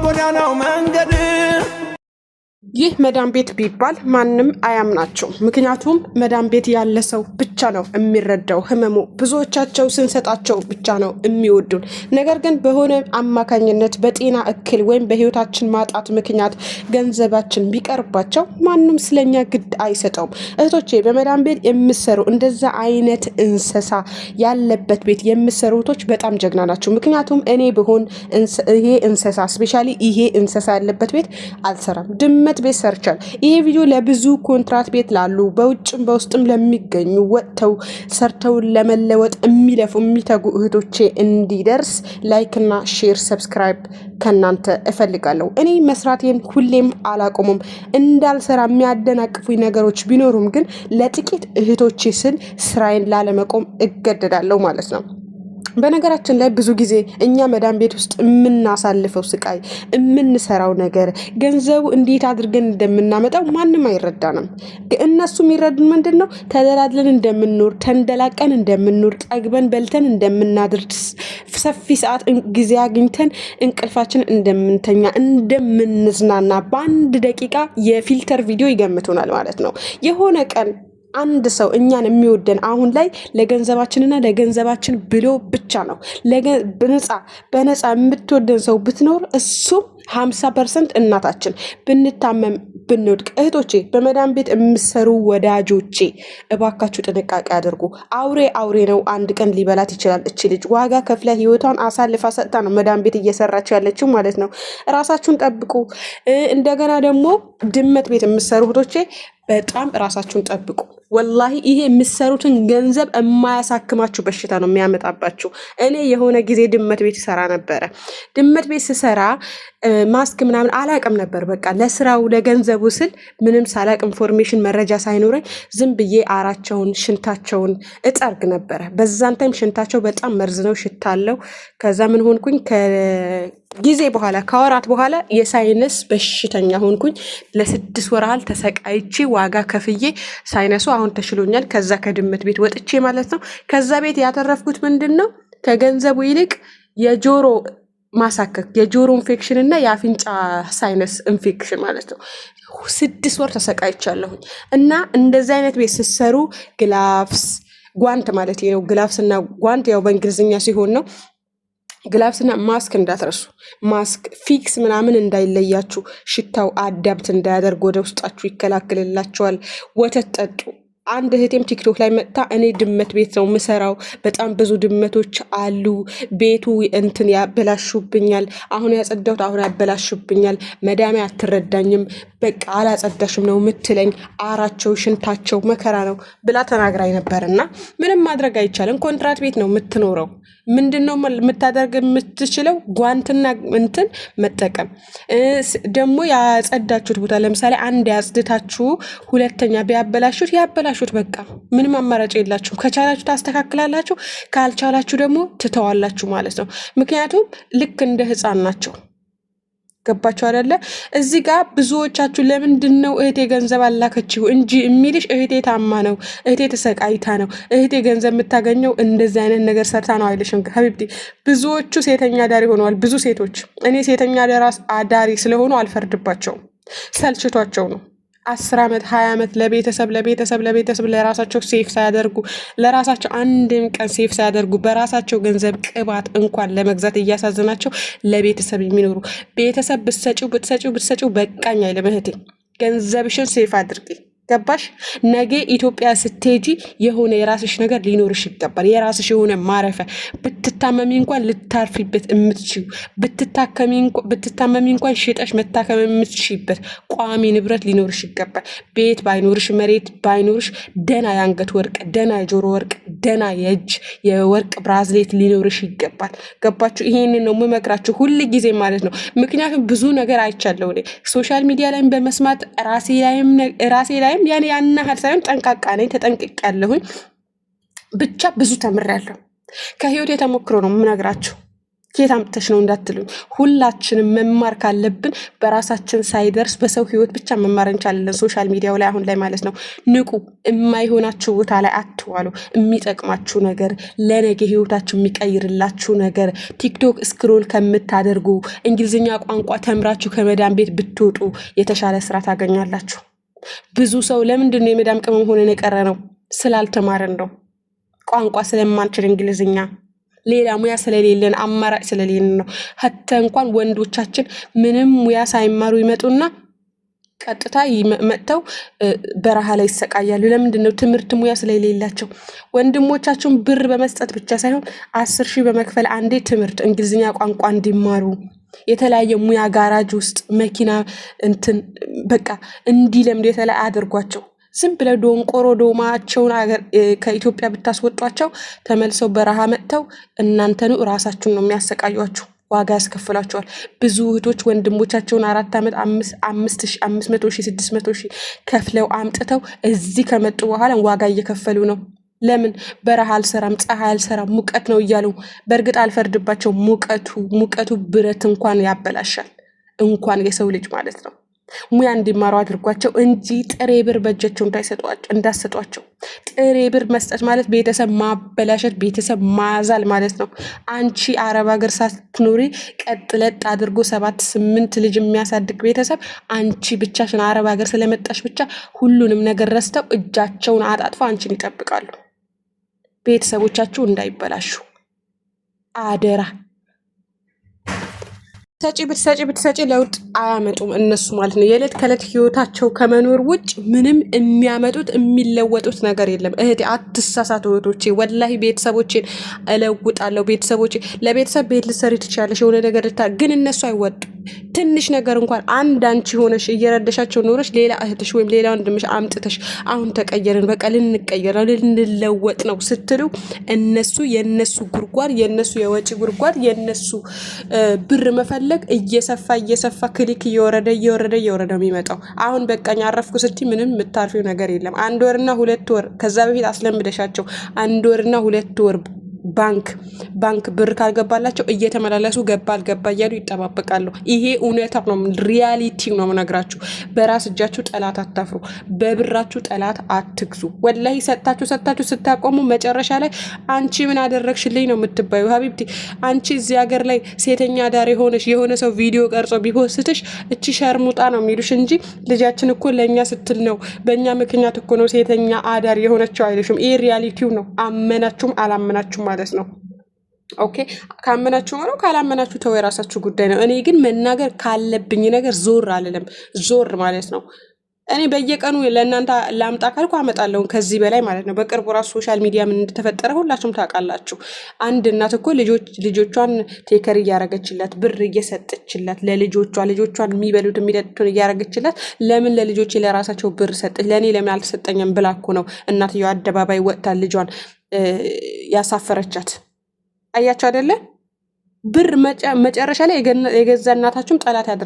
ጎዳናው መንገድ ይህ መዳም ቤት ቢባል ማንም አያምናቸው። ምክንያቱም መዳም ቤት ያለ ሰው ብቻ ነው የሚረዳው ህመሙ። ብዙዎቻቸው ስንሰጣቸው ብቻ ነው የሚወዱን። ነገር ግን በሆነ አማካኝነት በጤና እክል ወይም በህይወታችን ማጣት ምክንያት ገንዘባችን ቢቀርባቸው ማንም ስለኛ ግድ አይሰጠውም። እህቶቼ በመዳም ቤት የምሰሩ እንደዛ አይነት እንስሳ ያለበት ቤት የምሰሩ እህቶች በጣም ጀግና ናቸው። ምክንያቱም እኔ ብሆን ይሄ እንስሳ ስፔሻሊ ይሄ እንስሳ ያለበት ቤት አልሰራም። ድመት ቤት ሰርቻል። ይሄ ቪዲዮ ለብዙ ኮንትራት ቤት ላሉ በውጭም በውስጥም ለሚገኙ ወጥተው ሰርተው ለመለወጥ የሚለፉ የሚተጉ እህቶቼ እንዲደርስ ላይክ እና ሼር ሰብስክራይብ ከናንተ እፈልጋለሁ። እኔ መስራቴን ሁሌም አላቆሙም። እንዳልሰራ የሚያደናቅፉኝ ነገሮች ቢኖሩም ግን ለጥቂት እህቶቼ ስል ስራዬን ላለመቆም እገደዳለሁ ማለት ነው። በነገራችን ላይ ብዙ ጊዜ እኛ መዳም ቤት ውስጥ የምናሳልፈው ስቃይ የምንሰራው ነገር ገንዘቡ እንዴት አድርገን እንደምናመጣው ማንም አይረዳንም። እነሱ የሚረዱን ምንድን ነው? ተደላድለን እንደምንኖር፣ ተንደላቀን እንደምንኖር፣ ጠግበን በልተን እንደምናድር፣ ሰፊ ሰዓት ጊዜ አግኝተን እንቅልፋችን እንደምንተኛ፣ እንደምንዝናና በአንድ ደቂቃ የፊልተር ቪዲዮ ይገምቱናል ማለት ነው። የሆነ ቀን አንድ ሰው እኛን የሚወደን አሁን ላይ ለገንዘባችንና ለገንዘባችን ብሎ ብቻ ነው። በነፃ የምትወደን ሰው ብትኖር እሱም 50% እናታችን። ብንታመም ብንወድቅ እህቶቼ፣ በመዳም ቤት የምሰሩ ወዳጆቼ እባካችሁ ጥንቃቄ አድርጉ። አውሬ ነው። አንድ ቀን ሊበላት ይችላል። እቺ ልጅ ዋጋ ከፍላ ህይወቷን አሳልፋ ሰጥታ ነው መዳም ቤት እየሰራችሁ ያለችው ማለት ነው። ራሳችሁን ጠብቁ። እንደገና ደግሞ ድመት ቤት የምሰሩ እህቶቼ በጣም ራሳችሁን ጠብቁ። ወላሂ ይሄ የምሰሩትን ገንዘብ የማያሳክማችሁ በሽታ ነው የሚያመጣባችሁ። እኔ የሆነ ጊዜ ድመት ቤት ሰራ ነበረ። ድመት ቤት ስሰራ ማስክ ምናምን አላቅም ነበር። በቃ ለስራው ለገንዘቡ ስል ምንም ሳላቅ ኢንፎርሜሽን መረጃ ሳይኖረኝ ዝም ብዬ አራቸውን ሽንታቸውን እጠርግ ነበረ። በዛን ታይም ሽንታቸው በጣም መርዝ ነው፣ ሽታ አለው። ከዛ ምን ሆንኩኝ? ጊዜ በኋላ ከወራት በኋላ የሳይነስ በሽተኛ ሆንኩኝ። ለ6 ወር ያህል ተሰቃይቼ ዋጋ ከፍዬ ሳይነሱ አሁን ተሽሎኛል። ከዛ ከድመት ቤት ወጥቼ ማለት ነው። ከዛ ቤት ያተረፍኩት ምንድን ነው? ከገንዘቡ ይልቅ የጆሮ ማሳከክ፣ የጆሮ ኢንፌክሽን እና የአፍንጫ ሳይነስ ኢንፌክሽን ማለት ነው። 6 ወር ተሰቃይቻለሁኝ። እና እንደዚህ አይነት ቤት ስትሰሩ ግላፍስ፣ ጓንት ማለት ነው። ግላፍስ እና ጓንት ያው በእንግሊዝኛ ሲሆን ነው። ግላፍስና ማስክ እንዳትረሱ። ማስክ ፊክስ ምናምን እንዳይለያችሁ፣ ሽታው አዳብት እንዳያደርግ ወደ ውስጣችሁ ይከላከልላችኋል። ወተት ጠጡ። አንድ እህቴም ቲክቶክ ላይ መጥታ እኔ ድመት ቤት ነው ምሰራው፣ በጣም ብዙ ድመቶች አሉ፣ ቤቱ እንትን ያበላሹብኛል፣ አሁን ያጸዳሁት አሁን ያበላሹብኛል፣ መዳሜ አትረዳኝም፣ በቃ አላጸዳሽም ነው ምትለኝ፣ አራቸው ሽንታቸው መከራ ነው ብላ ተናግራኝ ነበርና ምንም ማድረግ አይቻልም። ኮንትራት ቤት ነው የምትኖረው። ምንድነው የምታደርግ የምትችለው? ጓንትና እንትን መጠቀም። ደግሞ ያጸዳችሁት ቦታ ለምሳሌ አንድ ያጽድታችሁ ሁለተኛ ቢያበላሹት ያበላሹት፣ በቃ ምንም አማራጭ የላችሁም። ከቻላችሁ ታስተካክላላችሁ፣ ካልቻላችሁ ደግሞ ትተዋላችሁ ማለት ነው። ምክንያቱም ልክ እንደ ህፃን ናቸው። ገባችሁ አይደለ? እዚህ ጋር ብዙዎቻችሁ ለምንድን ነው እህቴ ገንዘብ አላከችው እንጂ የሚልሽ እህቴ ታማ ነው፣ እህቴ ተሰቃይታ ነው፣ እህቴ ገንዘብ የምታገኘው እንደዚህ አይነት ነገር ሰርታ ነው አይልሽም ሀቢብቲ። ብዙዎቹ ሴተኛ አዳሪ ሆነዋል። ብዙ ሴቶች እኔ ሴተኛ አዳሪ ስለሆኑ አልፈርድባቸውም፣ ሰልችቷቸው ነው። 10 ዓመት 20 ዓመት ለቤተሰብ ለራሳቸው ሴፍ ሳያደርጉ፣ ለራሳቸው አንድም ቀን ሴፍ ሳያደርጉ በራሳቸው ገንዘብ ቅባት እንኳን ለመግዛት እያሳዘናቸው ለቤተሰብ የሚኖሩ ቤተሰብ ብትሰጪው በቃኝ አይልም። እህቴ ገንዘብሽን ሴፍ አድርጊ። ገባሽ? ነገ ኢትዮጵያ ስትሄጂ የሆነ የራስሽ ነገር ሊኖርሽ ይገባል። የራስሽ የሆነ ማረፊያ፣ ብትታመሚ እንኳን ልታርፊበት የምትችይው፣ ብትታመሚ እንኳን ሽጠሽ መታከም የምትችይበት ቋሚ ንብረት ሊኖርሽ ይገባል። ቤት ባይኖርሽ፣ መሬት ባይኖርሽ፣ ደና የአንገት ወርቅ፣ ደና የጆሮ ወርቅ፣ ደና የእጅ የወርቅ ብራዝሌት ሊኖርሽ ይገባል። ገባችሁ? ይሄንን ነው የምመክራችሁ ሁል ጊዜ ማለት ነው። ምክንያቱም ብዙ ነገር አይቻለሁ ሶሻል ሚዲያ ላይም በመስማት ራሴ ላይም ያን ያህል ሳይሆን ጠንቃቃ ነኝ፣ ተጠንቅቄያለሁኝ። ብቻ ብዙ ተምሬያለሁ። ከህይወት የተሞክሮ ነው የምነግራችሁ። ኬት አምጥተሽ ነው እንዳትሉኝ፣ ሁላችንም መማር ካለብን በራሳችን ሳይደርስ በሰው ህይወት ብቻ መማር እንችላለን። ሶሻል ሚዲያው ላይ አሁን ላይ ማለት ነው። ንቁ። የማይሆናችሁ ቦታ ላይ አትዋሉ። የሚጠቅማችሁ ነገር፣ ለነገ ህይወታችሁ የሚቀይርላችሁ ነገር ቲክቶክ ስክሮል ከምታደርጉ እንግሊዝኛ ቋንቋ ተምራችሁ ከመዳም ቤት ብትወጡ የተሻለ ስራ ታገኛላችሁ። ብዙ ሰው ለምንድን ነው የመዳም ቅመም ሆነን የቀረ ነው? ስላልተማረን ነው። ቋንቋ ስለማንችል እንግሊዝኛ ሌላ ሙያ ስለሌለን አማራጭ ስለሌለን ነው። ሀተ እንኳን ወንዶቻችን ምንም ሙያ ሳይማሩ ይመጡና ቀጥታ መጥተው በረሃ ላይ ይሰቃያሉ። ለምንድን ነው? ትምህርት ሙያ ስለሌላቸው። ወንድሞቻቸውን ብር በመስጠት ብቻ ሳይሆን 10 ሺህ በመክፈል አንዴ ትምህርት እንግሊዝኛ ቋንቋ እንዲማሩ የተለያየ ሙያ ጋራጅ ውስጥ መኪና እንትን በቃ እንዲለምዱ የተለያየ አድርጓቸው። ዝም ብለው ዶንቆሮ ዶማቸውን ከኢትዮጵያ ብታስወጧቸው ተመልሰው በረሃ መጥተው እናንተኑ ራሳችሁን ነው የሚያሰቃዩአችሁ፣ ዋጋ ያስከፍላችኋል። ብዙ እህቶች ወንድሞቻቸውን 4 ዓመት 500 ሺህ 600 ሺህ ከፍለው አምጥተው እዚህ ከመጡ በኋላ ዋጋ እየከፈሉ ነው። ለምን? በረሃ አልሰራም፣ ፀሐይ አልሰራም፣ ሙቀት ነው እያሉ። በእርግጥ አልፈርድባቸው። ሙቀቱ ብረት እንኳን ያበላሻል፣ እንኳን የሰው ልጅ ማለት ነው። ሙያ እንዲማሩ አድርጓቸው እንጂ ጥሬ ብር በእጃቸው እንዳሰጧቸው። ጥሬ ብር መስጠት ማለት ቤተሰብ ማበላሸት፣ ቤተሰብ ማዛል ማለት ነው። አንቺ አረብ ሀገር ሳትኖሪ ቀጥለጥ አድርጎ 7-8 ልጅ የሚያሳድግ ቤተሰብ አንቺ ብቻሽን አረብ ሀገር ስለመጣሽ ብቻ ሁሉንም ነገር ረስተው እጃቸውን አጣጥፈው አንቺን ይጠብቃሉ። ቤተሰቦቻችሁ እንዳይበላሹ አደራ። ብትሰጪ ለውጥ አያመጡም እነሱ ማለት ነው። የዕለት ከዕለት ህይወታቸው ከመኖር ውጭ ምንም የሚያመጡት የሚለወጡት ነገር የለም። እህቴ አትሳሳቱ እህቶቼ። ወላሂ ቤተሰቦቼን እለውጣለሁ። ለቤተሰብ ቤት ልትሰሪ ትችያለሽ፣ የሆነ ነገር ግን እነሱ አይወጡ። ትንሽ ነገር እንኳን አንቺ ሆነሽ እየረዳሻቸው ኖረሽ ሌላ እህትሽ ወይም ሌላ ወንድምሽ አምጥተሽ አሁን ተቀየርን በቃ ልንቀየር ነው ልንለወጥ ነው ስትሉ እነሱ የነሱ ጉድጓድ፣ የነሱ የወጪ ጉድጓድ፣ የነሱ ብር መፈለግ እየሰፋ ክሊክ እየወረደ የሚመጣው። አሁን በቃኝ አረፍኩ ስትይ ምንም የምታርፊው ነገር የለም። 1 ወርና 2 ወር ከዛ በፊት አስለምደሻቸው 1 ወርና 2 ወር ባንክ ብር ካልገባላቸው እየተመላለሱ ገባ አልገባ እያሉ ይጠባበቃሉ። ይሄ እውነታ ነው፣ ሪያሊቲ ነው የምነግራችሁ። በራስ እጃችሁ ጠላት አታፍሩ፣ በብራችሁ ጠላት አትግዙ። ወላሂ ሰጥታችሁ ስታቆሙ መጨረሻ ላይ አንቺ ምን አደረግሽልኝ ነው የምትባዩ። ሀቢብቲ አንቺ እዚህ ሀገር ላይ ሴተኛ ዳር የሆነሽ የሆነ ሰው ቪዲዮ ቀርጾ ቢፖስትሽ እቺ ሸርሙጣ ነው የሚሉሽ እንጂ ልጃችን እኮ ለእኛ ስትል ነው፣ በእኛ ምክንያት እኮ ነው ሴተኛ አዳር የሆነችው አይልሽም። ይሄ ሪያሊቲው ነው። አመናችሁም አላመናችሁም ማለት ነው። ኦኬ ካመናችሁ ነው፣ ካላመናችሁ ተው፣ የራሳችሁ ጉዳይ ነው። እኔ ግን መናገር ካለብኝ ነገር ዞር አልልም። ዞር ማለት ነው። እኔ በየቀኑ ለእናንተ ላምጣ ካልኩ አመጣለሁ፣ ከዚህ በላይ ማለት ነው። በቅርቡ ራሱ ሶሻል ሚዲያ ምን እንደተፈጠረ ሁላችሁም ታውቃላችሁ። አንድ እናት እኮ ልጆቿን ቴከር እያረገችላት፣ ብር እየሰጠችላት ልጆቿን የሚበሉት የሚጠጡትን እያረገችላት፣ ለምን ለልጆቼ ለራሳቸው ብር ሰጠች ለእኔ ለምን አልተሰጠኝም ብላ እኮ ነው እናትየው አደባባይ ወጥታ ልጇን ያሳፈረቻት። አያችሁ አይደለ? ብር መጨረሻ ላይ የገዛ እናታችሁም ጠላት ያደርጋል።